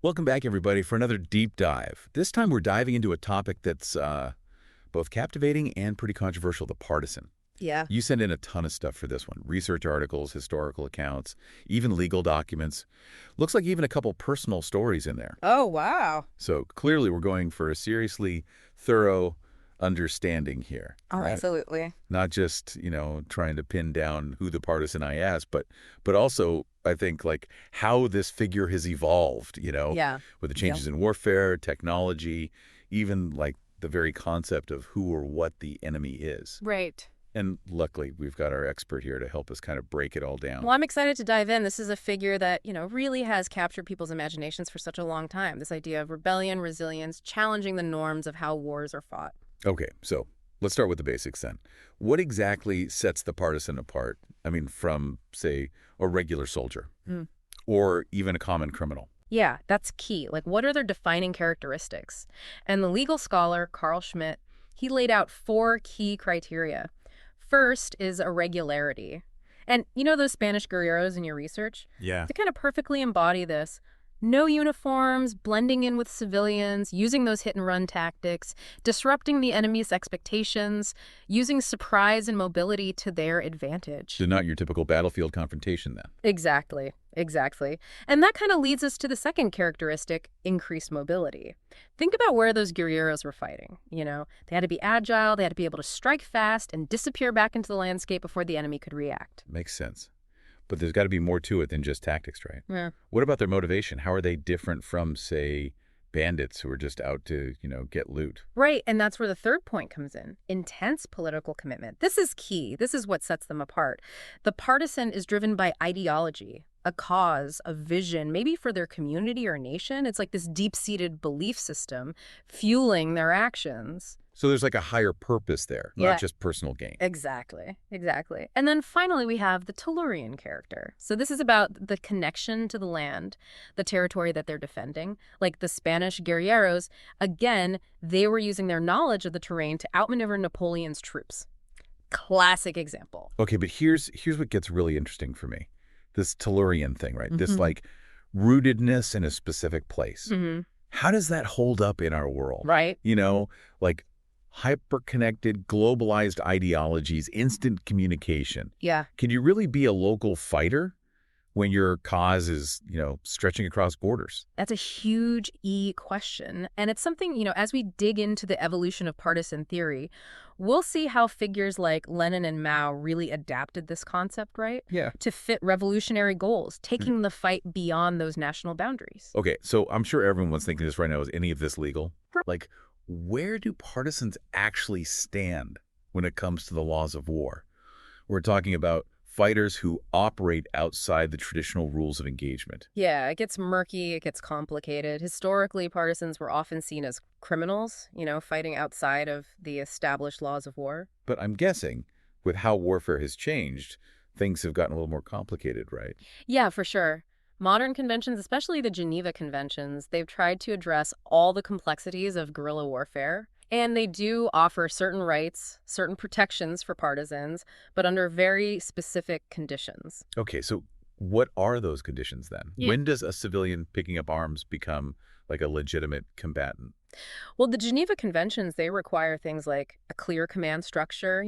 Welcome back, everybody, for another deep dive. This time we're diving into a topic that's both captivating and pretty controversial, the partisan. Yeah. You sent in a ton of stuff for this one. Research articles, historical accounts, even legal documents. Looks like even a couple personal stories in there. Oh, wow. So clearly we're going for a seriously thorough understanding here. Oh, absolutely. Not just, trying to pin down who the partisan I asked, but also, I think, like, how this figure has evolved, Yeah. with the changes in warfare, technology, even, like, the very concept of who or what the enemy is. Right. And luckily, we've got our expert here to help us kind of break it all down. Well, I'm excited to dive in. This is a figure that, really has captured people's imaginations for such a long time. This idea of rebellion, resilience, challenging the norms of how wars are fought. Okay, so let's start with the basics then. What exactly sets the partisan apart? I mean, from, say, a regular soldier or even a common criminal? Yeah, that's key. Like, what are their defining characteristics? And the legal scholar, Carl Schmitt, he laid out 4 key criteria. First is irregularity. And you know those Spanish guerreros in your research? Yeah. They kind of perfectly embody this. No uniforms, blending in with civilians, using those hit-and-run tactics, disrupting the enemy's expectations, using surprise and mobility to their advantage. So not your typical battlefield confrontation then. Exactly. And that kind of leads us to the second characteristic, increased mobility. Think about where those guerreros were fighting. They had to be agile, they had to be able to strike fast and disappear back into the landscape before the enemy could react. Makes sense. But there's got to be more to it than just tactics, right? Yeah. What about their motivation? How are they different from, say, bandits who are just out to, get loot? Right, and that's where the third point comes in. Intense political commitment. This is key. This is what sets them apart. The partisan is driven by ideology, a cause, a vision, maybe for their community or nation. It's like this deep-seated belief system fueling their actions. So there's like a higher purpose there, Yeah. not just personal gain. Exactly. And then finally, we have the Tellurian character. So this is about the connection to the land, the territory that they're defending. Like the Spanish guerreros, again, they were using their knowledge of the terrain to outmaneuver Napoleon's troops. Classic example. Okay, but here's what gets really interesting for me. This Tellurian thing, right? This, like, rootedness in a specific place. How does that hold up in our world? Right. Like, hyper-connected, globalized ideologies, instant communication. Yeah. Can you really be a local fighter when your cause is, stretching across borders? That's a huge question. And it's something, as we dig into the evolution of partisan theory, we'll see how figures like Lenin and Mao really adapted this concept, right? Yeah. To fit revolutionary goals, taking the fight beyond those national boundaries. Okay, so I'm sure everyone's thinking this right now. Is any of this legal? Like, where do partisans actually stand when it comes to the laws of war? We're talking about fighters who operate outside the traditional rules of engagement. Yeah, it gets murky, it gets complicated. Historically, partisans were often seen as criminals, fighting outside of the established laws of war. But I'm guessing, with how warfare has changed, things have gotten a little more complicated, right? Yeah, for sure. Modern conventions, especially the Geneva Conventions, they've tried to address all the complexities of guerrilla warfare. And they do offer certain rights, certain protections for partisans, but under very specific conditions. Okay, so what are those conditions then? Yeah. When does a civilian picking up arms become like a legitimate combatant? Well, the Geneva Conventions, they require things like a clear command structure,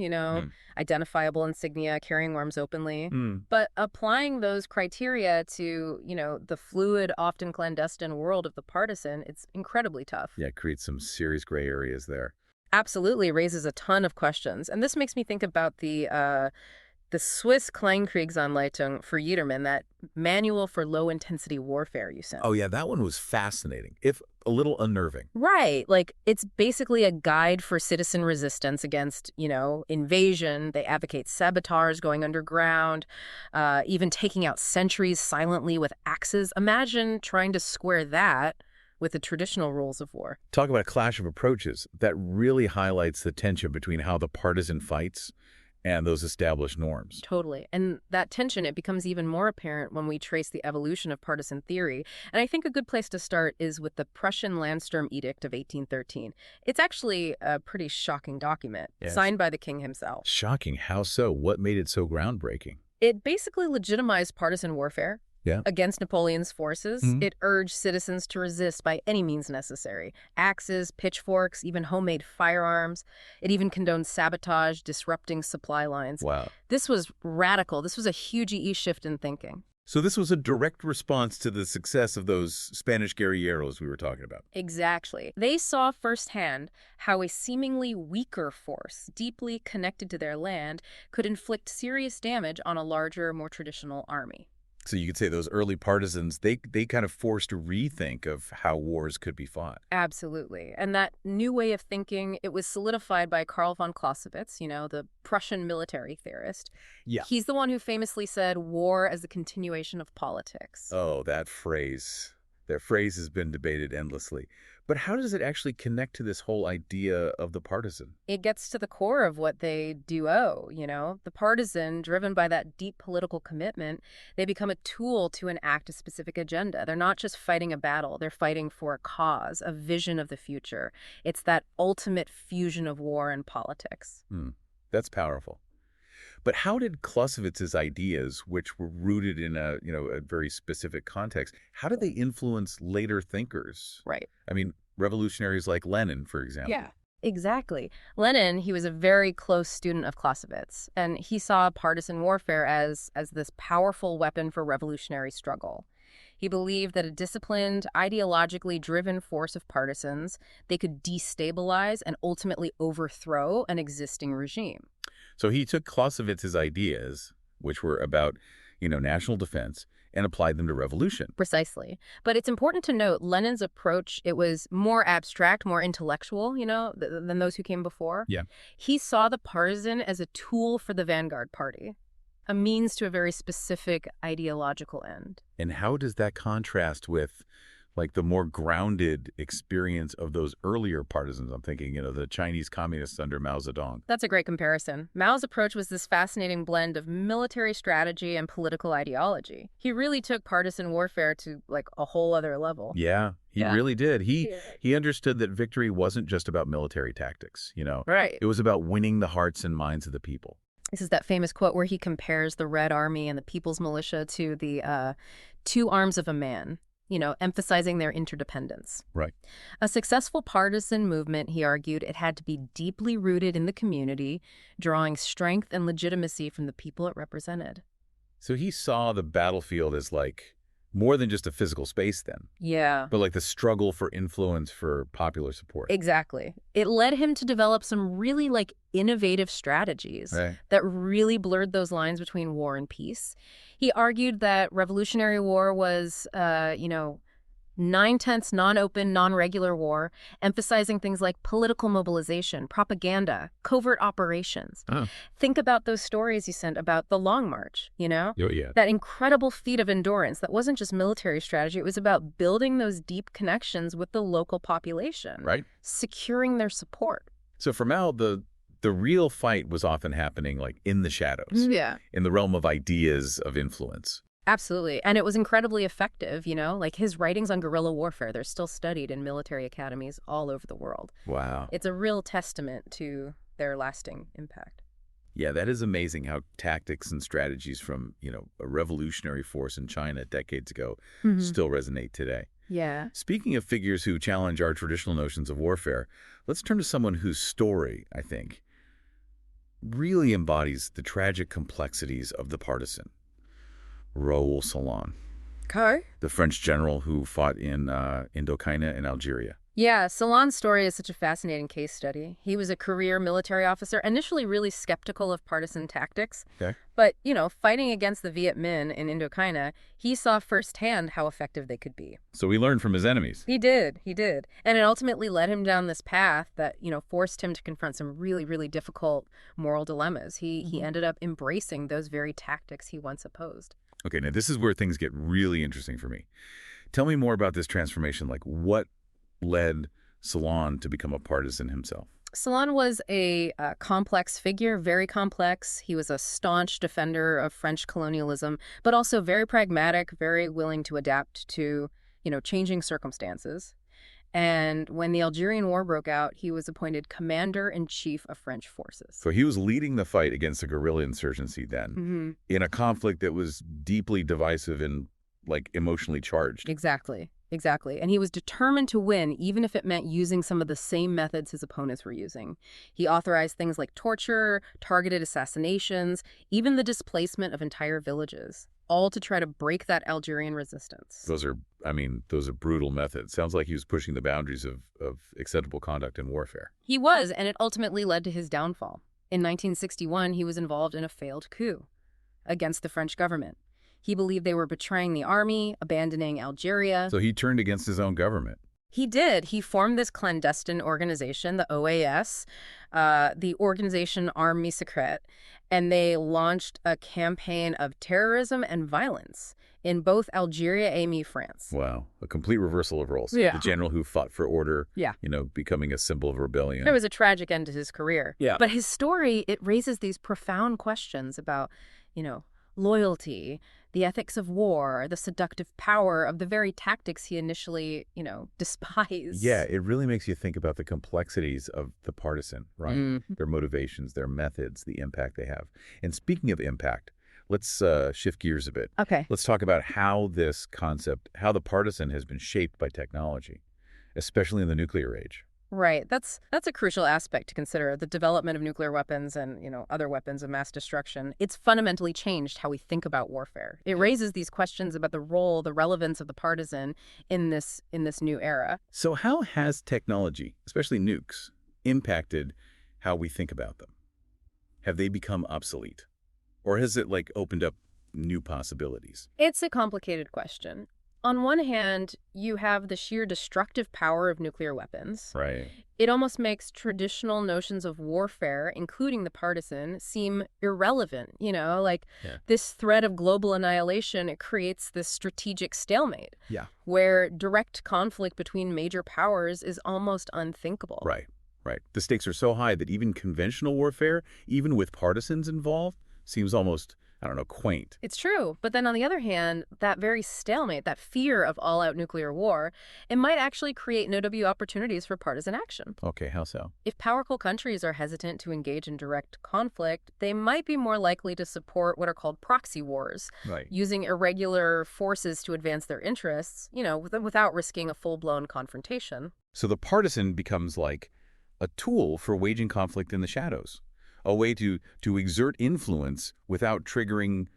identifiable insignia, carrying arms openly. But applying those criteria to, the fluid, often clandestine world of the partisan, it's incredibly tough. Yeah, it creates some serious gray areas there. Absolutely raises a ton of questions. And this makes me think about the Swiss Kleinkriegsanleitung für Jedermann, that manual for low-intensity warfare you sent. Oh, yeah, that one was fascinating, if a little unnerving. Right. Like, it's basically a guide for citizen resistance against, invasion. They advocate sabotage, going underground, even taking out sentries silently with axes. Imagine trying to square that with the traditional rules of war. Talk about a clash of approaches. That really highlights the tension between how the partisan fights and those established norms. Totally. And that tension, it becomes even more apparent when we trace the evolution of partisan theory. And I think a good place to start is with the Prussian Landsturm Edict of 1813. It's actually a pretty shocking document, signed by the king himself. Shocking. How so? What made it so groundbreaking? It basically legitimized partisan warfare. Yeah. Against Napoleon's forces, Mhm. it urged citizens to resist by any means necessary. Axes, pitchforks, even homemade firearms. It even condoned sabotage, disrupting supply lines. Wow. This was radical. This was a huge shift in thinking. So this was a direct response to the success of those Spanish guerrilleros we were talking about. Exactly. They saw firsthand how a seemingly weaker force, deeply connected to their land, could inflict serious damage on a larger, more traditional army. So you could say those early partisans, they kind of forced a rethink of how wars could be fought. Absolutely. And that new way of thinking, it was solidified by Karl von Clausewitz, the Prussian military theorist. Yeah. He's the one who famously said war as the continuation of politics. Oh, that phrase. That phrase has been debated endlessly. But how does it actually connect to this whole idea of the partisan? It gets to the core of what they do owe, The partisan, driven by that deep political commitment, they become a tool to enact a specific agenda. They're not just fighting a battle, they're fighting for a cause, a vision of the future. It's that ultimate fusion of war and politics. That's powerful. But how did Clausewitz's ideas, which were rooted in a very specific context, how did they influence later thinkers? Right. I mean, revolutionaries like Lenin, for example. Yeah. Exactly. Lenin, he was a very close student of Clausewitz, and he saw partisan warfare as this powerful weapon for revolutionary struggle. He believed that a disciplined, ideologically driven force of partisans, they could destabilize and ultimately overthrow an existing regime. So he took Clausewitz's ideas, which were about, national defense, and applied them to revolution. Precisely. But it's important to note Lenin's approach, it was more abstract, more intellectual, than those who came before. Yeah. He saw the partisan as a tool for the vanguard party, a means to a very specific ideological end. And how does that contrast with, like, the more grounded experience of those earlier partisans? I'm thinking, the Chinese communists under Mao Zedong. That's a great comparison. Mao's approach was this fascinating blend of military strategy and political ideology. He really took partisan warfare to, a whole other level. Yeah, he Yeah. really did. He understood that victory wasn't just about military tactics, Right. It was about winning the hearts and minds of the people. This is that famous quote where he compares the Red Army and the People's Militia to the two arms of a man, emphasizing their interdependence. Right. A successful partisan movement, he argued, it had to be deeply rooted in the community, drawing strength and legitimacy from the people it represented. So he saw the battlefield as, more than just a physical space then, Yeah. but the struggle for influence, for popular support. Exactly. It led him to develop some really innovative strategies Right. that really blurred those lines between war and peace. He argued that Revolutionary War was, 9/10 non-open, non-regular war, emphasizing things like political mobilization, propaganda, covert operations. Oh. Think about those stories you sent about the Long March, Yeah. That incredible feat of endurance that wasn't just military strategy. It was about building those deep connections with the local population. Right. Securing their support. So for Mao, the real fight was often happening, in the shadows, Yeah. in the realm of ideas of influence. Absolutely. And it was incredibly effective, his writings on guerrilla warfare, they're still studied in military academies all over the world. Wow. It's a real testament to their lasting impact. Yeah, that is amazing how tactics and strategies from, a revolutionary force in China decades ago still resonate today. Yeah. Speaking of figures who challenge our traditional notions of warfare, let's turn to someone whose story, I think, really embodies the tragic complexities of the partisan. Raoul Salan, Okay. the French general who fought in Indochina and Algeria. Yeah, Salan's story is such a fascinating case study. He was a career military officer, initially really skeptical of partisan tactics. Okay. But, fighting against the Viet Minh in Indochina, he saw firsthand how effective they could be. So he learned from his enemies. He did. And it ultimately led him down this path that, forced him to confront some really, really difficult moral dilemmas. He ended up embracing those very tactics he once opposed. Okay, now this is where things get really interesting for me. Tell me more about this transformation. What led Salan to become a partisan himself? Salan was a complex figure, very complex. He was a staunch defender of French colonialism, but also very pragmatic, very willing to adapt to, changing circumstances. And when the Algerian War broke out, he was appointed commander-in-chief of French forces. So he was leading the fight against the guerrilla insurgency then, in a conflict that was deeply divisive in like, emotionally charged. Exactly. Exactly. And he was determined to win, even if it meant using some of the same methods his opponents were using. He authorized things like torture, targeted assassinations, even the displacement of entire villages, all to try to break that Algerian resistance. Those are brutal methods. Sounds like he was pushing the boundaries of acceptable conduct in warfare. He was, and it ultimately led to his downfall. In 1961, he was involved in a failed coup against the French government. He believed they were betraying the army, abandoning Algeria. So he turned against his own government. He did. He formed this clandestine organization, the OAS, the Organisation Armée Secrète, and they launched a campaign of terrorism and violence in both Algeria and France. Wow. A complete reversal of roles. Yeah. The general who fought for order, Yeah. Becoming a symbol of rebellion. It was a tragic end to his career. Yeah. But his story, it raises these profound questions about, loyalty, the ethics of war, the seductive power of the very tactics he initially, despised. Yeah, it really makes you think about the complexities of the partisan, right? Mhm. Their motivations, their methods, the impact they have. And speaking of impact, let's shift gears a bit. Okay. Let's talk about how the partisan has been shaped by technology, especially in the nuclear age. Right. That's a crucial aspect to consider, the development of nuclear weapons and, other weapons of mass destruction. It's fundamentally changed how we think about warfare. It raises these questions about the role, the relevance of the partisan in this new era. So how has technology, especially nukes, impacted how we think about them? Have they become obsolete? Or has it opened up new possibilities? It's a complicated question. On one hand, you have the sheer destructive power of nuclear weapons. Right. It almost makes traditional notions of warfare, including the partisan, seem irrelevant. This threat of global annihilation, it creates this strategic stalemate. Yeah. Where direct conflict between major powers is almost unthinkable. Right. The stakes are so high that even conventional warfare, even with partisans involved, seems almost, quaint. It's true. But then on the other hand, that very stalemate, that fear of all-out nuclear war, it might actually create no opportunities for partisan action. Okay, how so? If powerful countries are hesitant to engage in direct conflict, they might be more likely to support what are called proxy wars, Right. using irregular forces to advance their interests, without risking a full-blown confrontation. So the partisan becomes like a tool for waging conflict in the shadows, a way to exert influence without triggering,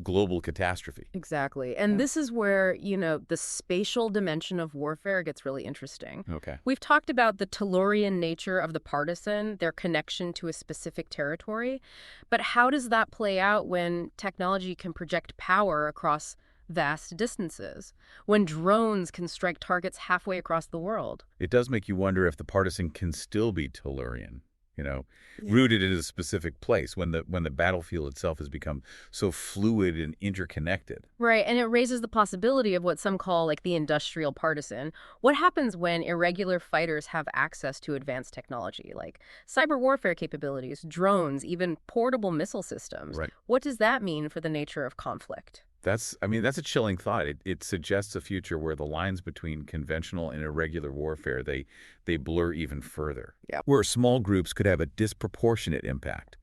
global catastrophe. Exactly. And this is where, the spatial dimension of warfare gets really interesting. Okay. We've talked about the Tellurian nature of the partisan, their connection to a specific territory. But how does that play out when technology can project power across vast distances, when drones can strike targets halfway across the world? It does make you wonder if the partisan can still be Tellurian, rooted in a specific place when the battlefield itself has become so fluid and interconnected. Right, and it raises the possibility of what some call the industrial partisan. What happens when irregular fighters have access to advanced technology, like cyber warfare capabilities, drones, even portable missile systems? Right. What does that mean for the nature of conflict? That's a chilling thought. It suggests a future where the lines between conventional and irregular warfare, they blur even further. Yeah. Where small groups could have a disproportionate impact,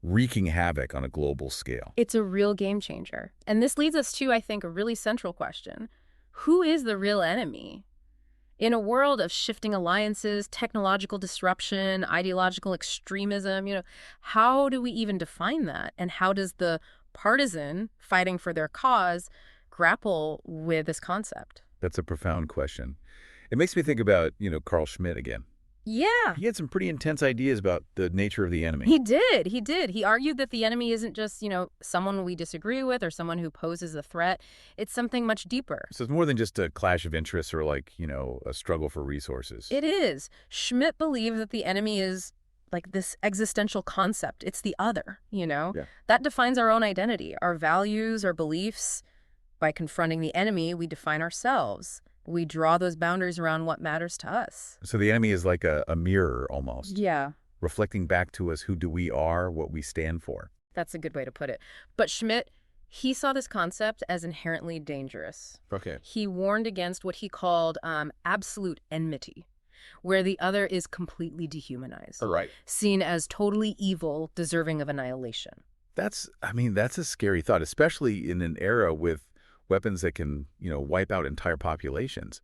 wreaking havoc on a global scale. It's a real game changer. And this leads us to, I think, a really central question. Who is the real enemy? In a world of shifting alliances, technological disruption, ideological extremism, how do we even define that? And how does the partisan fighting for their cause grapple with this concept? That's a profound question. It makes me think about, Carl Schmitt again. Yeah. He had some pretty intense ideas about the nature of the enemy. He did. He argued that the enemy isn't just, someone we disagree with or someone who poses a threat. It's something much deeper. So it's more than just a clash of interests or a struggle for resources. It is. Schmitt believed that the enemy is this existential concept. It's the other, Yeah. That defines our own identity, our values, our beliefs. By confronting the enemy, we define ourselves. We draw those boundaries around what matters to us. So the enemy is like a mirror almost. Yeah. Reflecting back to us who we are, what we stand for. That's a good way to put it. But Schmitt, he saw this concept as inherently dangerous. Okay. He warned against what he called absolute enmity, where the other is completely dehumanized, Right. seen as totally evil, deserving of annihilation. That's a scary thought, especially in an era with weapons that can, wipe out entire populations.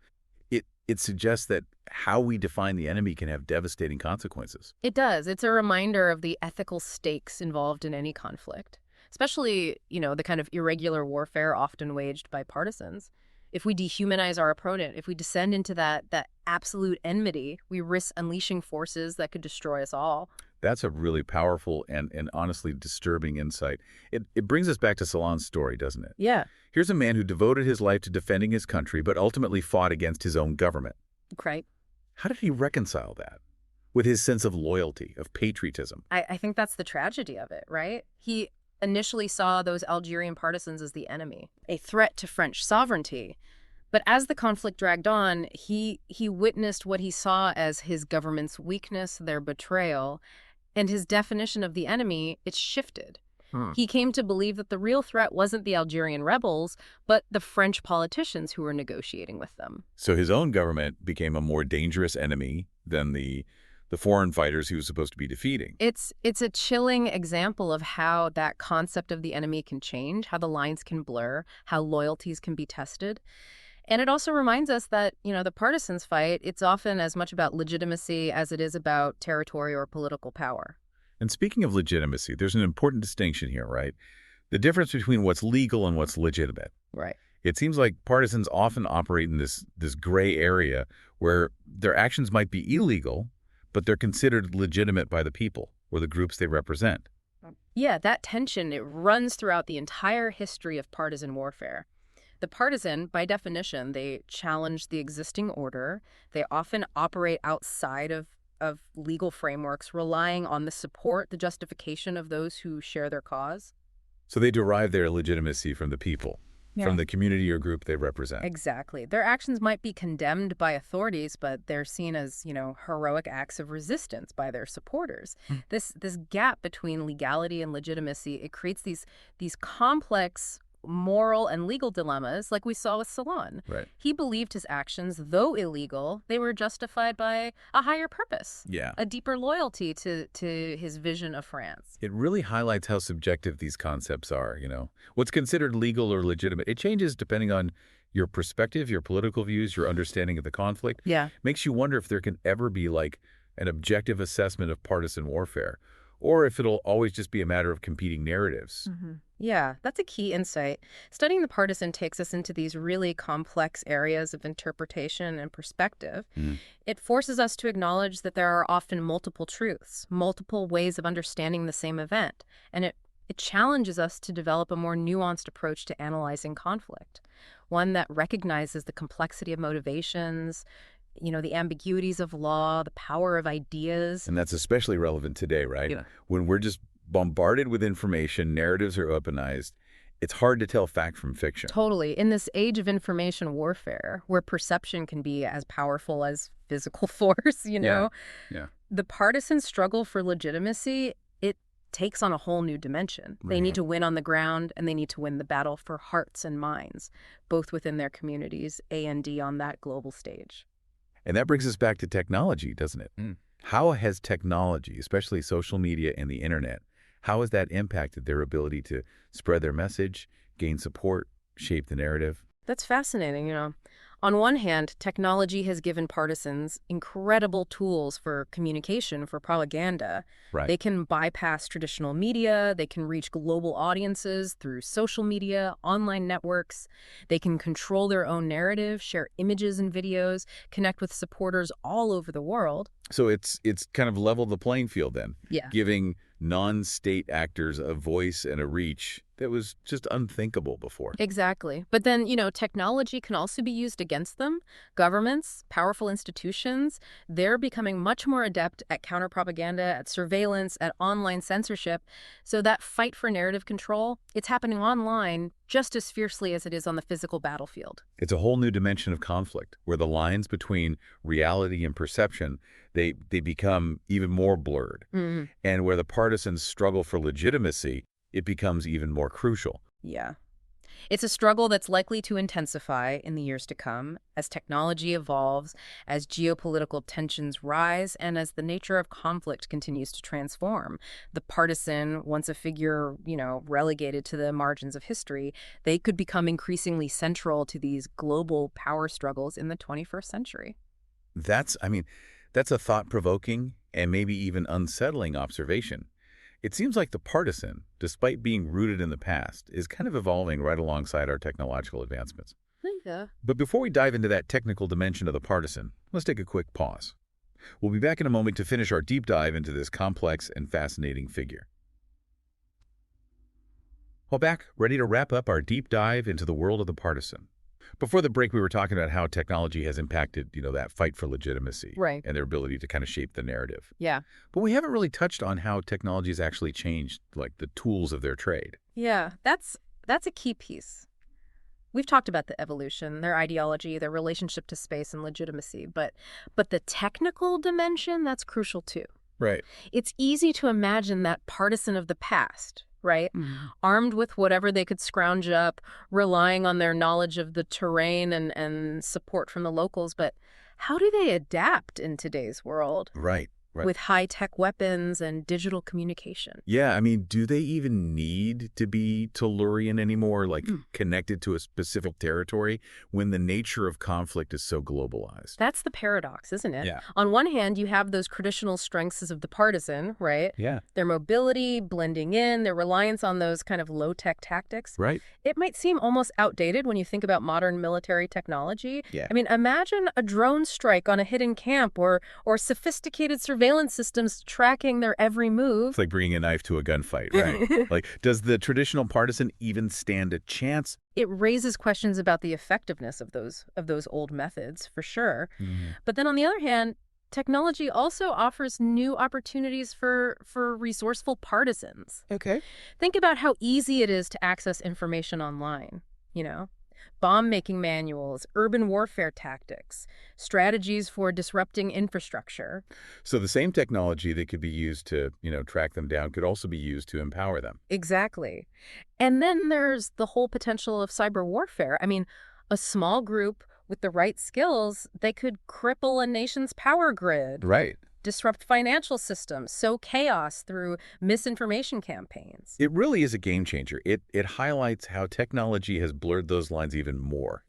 It suggests that how we define the enemy can have devastating consequences. It does. It's a reminder of the ethical stakes involved in any conflict, especially, the kind of irregular warfare often waged by partisans. If we dehumanize our opponent, if we descend into that absolute enmity, we risk unleashing forces that could destroy us all. That's a really powerful and honestly disturbing insight. It brings us back to Salon's story, doesn't it? Yeah, Here's a man who devoted his life to defending his country, but ultimately fought against his own government. right. How did he reconcile that with his sense of loyalty, of patriotism? I think that's the tragedy of it, right? He initially saw those Algerian partisans as the enemy, a threat to French sovereignty. But as the conflict dragged on, he witnessed what he saw as his government's weakness, their betrayal, and his definition of the enemy, it shifted. He came to believe that the real threat wasn't the Algerian rebels, but the French politicians who were negotiating with them. So his own government became a more dangerous enemy than the foreign fighters he was supposed to be defeating. It's a chilling example of how that concept of the enemy can change, how the lines can blur, how loyalties can be tested. And it also reminds us that, the partisans fight, it's often as much about legitimacy as it is about territory or political power. And speaking of legitimacy, there's an important distinction here, right? The difference between what's legal and what's legitimate. Right. It seems like partisans often operate in this gray area where their actions might be illegal, but they're considered legitimate by the people or the groups they represent. Yeah, that tension, it runs throughout the entire history of partisan warfare. The partisan, by definition, they challenge the existing order. They often operate outside of legal frameworks, relying on the support, the justification of those who share their cause. So they derive their legitimacy from the people, from the community or group they represent. Exactly. Their actions might be condemned by authorities, but they're seen as, heroic acts of resistance by their supporters. This gap between legality and legitimacy, it creates these complex moral and legal dilemmas like we saw with Salon. Right. He believed his actions, though illegal, they were justified by a higher purpose, Yeah. a deeper loyalty to his vision of France. It really highlights how subjective these concepts are, What's considered legal or legitimate, it changes depending on your perspective, your political views, your understanding of the conflict. Yeah. Makes you wonder if there can ever be like an objective assessment of partisan warfare, or if it'll always just be a matter of competing narratives. Yeah, that's a key insight. Studying the partisan takes us into these really complex areas of interpretation and perspective. It forces us to acknowledge that there are often multiple truths, multiple ways of understanding the same event, and it challenges us to develop a more nuanced approach to analyzing conflict, one that recognizes the complexity of motivations, the ambiguities of law, the power of ideas. And that's especially relevant today, right? Yeah. When we're just bombarded with information, narratives are weaponized, it's hard to tell fact from fiction. Totally. In this age of information warfare, where perception can be as powerful as physical force, Yeah. the partisan struggle for legitimacy, it takes on a whole new dimension. They need to win on the ground, and they need to win the battle for hearts and minds, both within their communities and on that global stage. And that brings us back to technology, doesn't it? How has technology, especially social media and the internet, how has that impacted their ability to spread their message, gain support, shape the narrative? That's fascinating, On one hand, technology has given partisans incredible tools for communication, for propaganda. Right. They can bypass traditional media. They can reach global audiences through social media, online networks. They can control their own narrative, share images and videos, connect with supporters all over the world. So it's kind of leveled the playing field then, Yeah. giving non-state actors a voice and a reach that was just unthinkable before. Exactly. But then, technology can also be used against them. Governments, powerful institutions, they're becoming much more adept at counter-propaganda, at surveillance, at online censorship. So that fight for narrative control, it's happening online just as fiercely as it is on the physical battlefield. It's a whole new dimension of conflict where the lines between reality and perception, they become even more blurred. And where the partisans struggle for legitimacy, it becomes even more crucial. Yeah. It's a struggle that's likely to intensify in the years to come as technology evolves, as geopolitical tensions rise, and as the nature of conflict continues to transform. The partisan, once a figure, relegated to the margins of history, they could become increasingly central to these global power struggles in the 21st century. I mean, that's a thought-provoking and maybe even unsettling observation. It seems like the partisan, despite being rooted in the past, is kind of evolving right alongside our technological advancements. Yeah. But before we dive into that technical dimension of the partisan, let's take a quick pause. We'll be back in a moment to finish our deep dive into this complex and fascinating figure. Well, back, ready to wrap up our deep dive into the world of the partisan. Before the break, we were talking about how technology has impacted, that fight for legitimacy Right. and their ability to kind of shape the narrative. Yeah. But we haven't really touched on how technology has actually changed, like, the tools of their trade. Yeah, that's a key piece. We've talked about the evolution, their ideology, their relationship to space and legitimacy, but the technical dimension, that's crucial too. Right. It's easy to imagine that partisan of the past, right? Armed with whatever they could scrounge up, relying on their knowledge of the terrain and support from the locals. But how do they adapt in today's world Right. with high-tech weapons and digital communication? Yeah, I mean, do they even need to be Tellurian anymore, like connected to a specific territory, when the nature of conflict is so globalized? That's the paradox, isn't it? Yeah. On one hand, you have those traditional strengths of the partisan, right? Yeah. Their mobility, blending in, their reliance on those kind of low-tech tactics. Right. It might seem almost outdated when you think about modern military technology. Yeah. I mean, imagine a drone strike on a hidden camp or sophisticated surveillance systems tracking their every move. It's like bringing a knife to a gunfight, right? Like, does the traditional partisan even stand a chance? It raises questions about the effectiveness of those old methods, for sure. But then on the other hand, technology also offers new opportunities for resourceful partisans. Okay. Think about how easy it is to access information online, bomb-making manuals, urban warfare tactics, strategies for disrupting infrastructure. So the same technology that could be used to, track them down could also be used to empower them. Exactly. And then there's the whole potential of cyber warfare. I mean, a small group with the right skills, they could cripple a nation's power grid, Right. disrupt financial systems, sow chaos through misinformation campaigns. It really is a game changer. It highlights how technology has blurred those lines even more,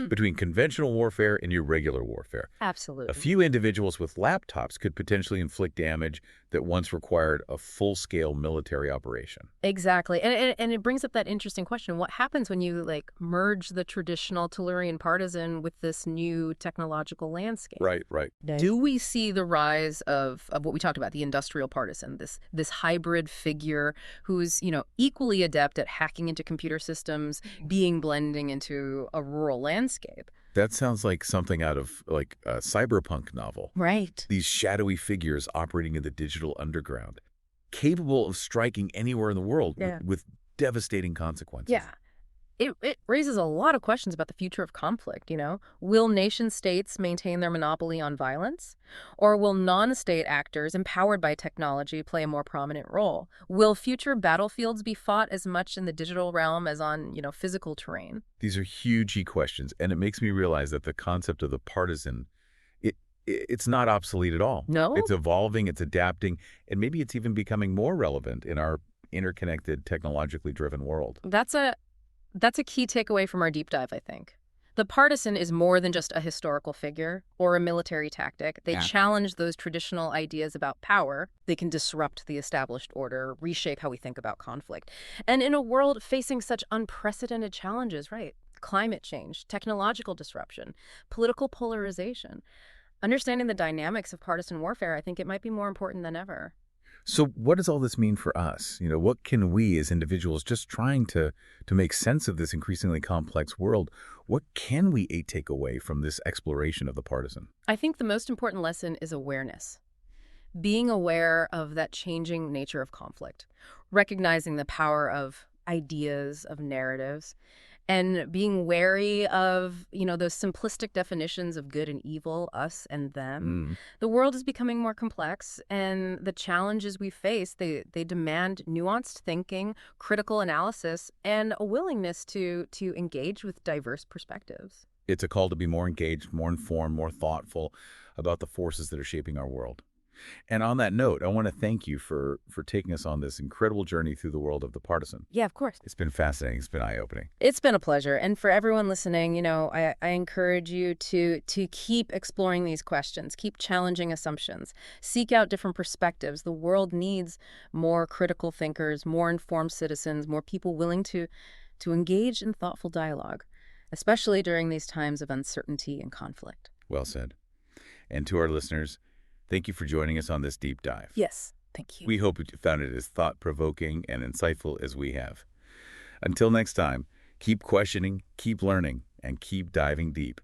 between conventional warfare and irregular warfare. Absolutely. A few individuals with laptops could potentially inflict damage that once required a full-scale military operation. Exactly. And it brings up that interesting question. What happens when you merge the traditional Tellurian partisan with this new technological landscape? Right. Do we see the rise of what we talked about, the industrial partisan, this hybrid figure who's, equally adept at hacking into computer systems, being blending into a rural landscape? That sounds like something out of, like, a cyberpunk novel. Right. These shadowy figures operating in the digital underground, capable of striking anywhere in the world with devastating consequences. Yeah. It raises a lot of questions about the future of conflict, Will nation-states maintain their monopoly on violence? Or will non-state actors empowered by technology play a more prominent role? Will future battlefields be fought as much in the digital realm as on, physical terrain? These are huge questions, and it makes me realize that the concept of the partisan, it's not obsolete at all. No? It's evolving, it's adapting, and maybe it's even becoming more relevant in our interconnected, technologically driven world. That's a key takeaway from our deep dive, I think. The partisan is more than just a historical figure or a military tactic. They challenge those traditional ideas about power. They can disrupt the established order, reshape how we think about conflict. And in a world facing such unprecedented challenges, right? Climate change, technological disruption, political polarization. Understanding the dynamics of partisan warfare, I think it might be more important than ever. So what does all this mean for us? What can we as individuals, just trying to make sense of this increasingly complex world, what can we take away from this exploration of the partisan? I think the most important lesson is awareness. Being aware of that changing nature of conflict, recognizing the power of ideas, of narratives, and being wary of, those simplistic definitions of good and evil, us and them. Mm. The world is becoming more complex, and the challenges we face, they demand nuanced thinking, critical analysis, and a willingness to engage with diverse perspectives. It's a call to be more engaged, more informed, more thoughtful about the forces that are shaping our world. And on that note, I want to thank you for taking us on this incredible journey through the world of the partisan. Yeah, of course. It's been fascinating. It's been eye-opening. It's been a pleasure. And for everyone listening, I encourage you to keep exploring these questions, keep challenging assumptions, seek out different perspectives. The world needs more critical thinkers, more informed citizens, more people willing to engage in thoughtful dialogue, especially during these times of uncertainty and conflict. Well said. And to our listeners, thank you for joining us on this deep dive. Yes, thank you. We hope you found it as thought-provoking and insightful as we have. Until next time, keep questioning, keep learning, and keep diving deep.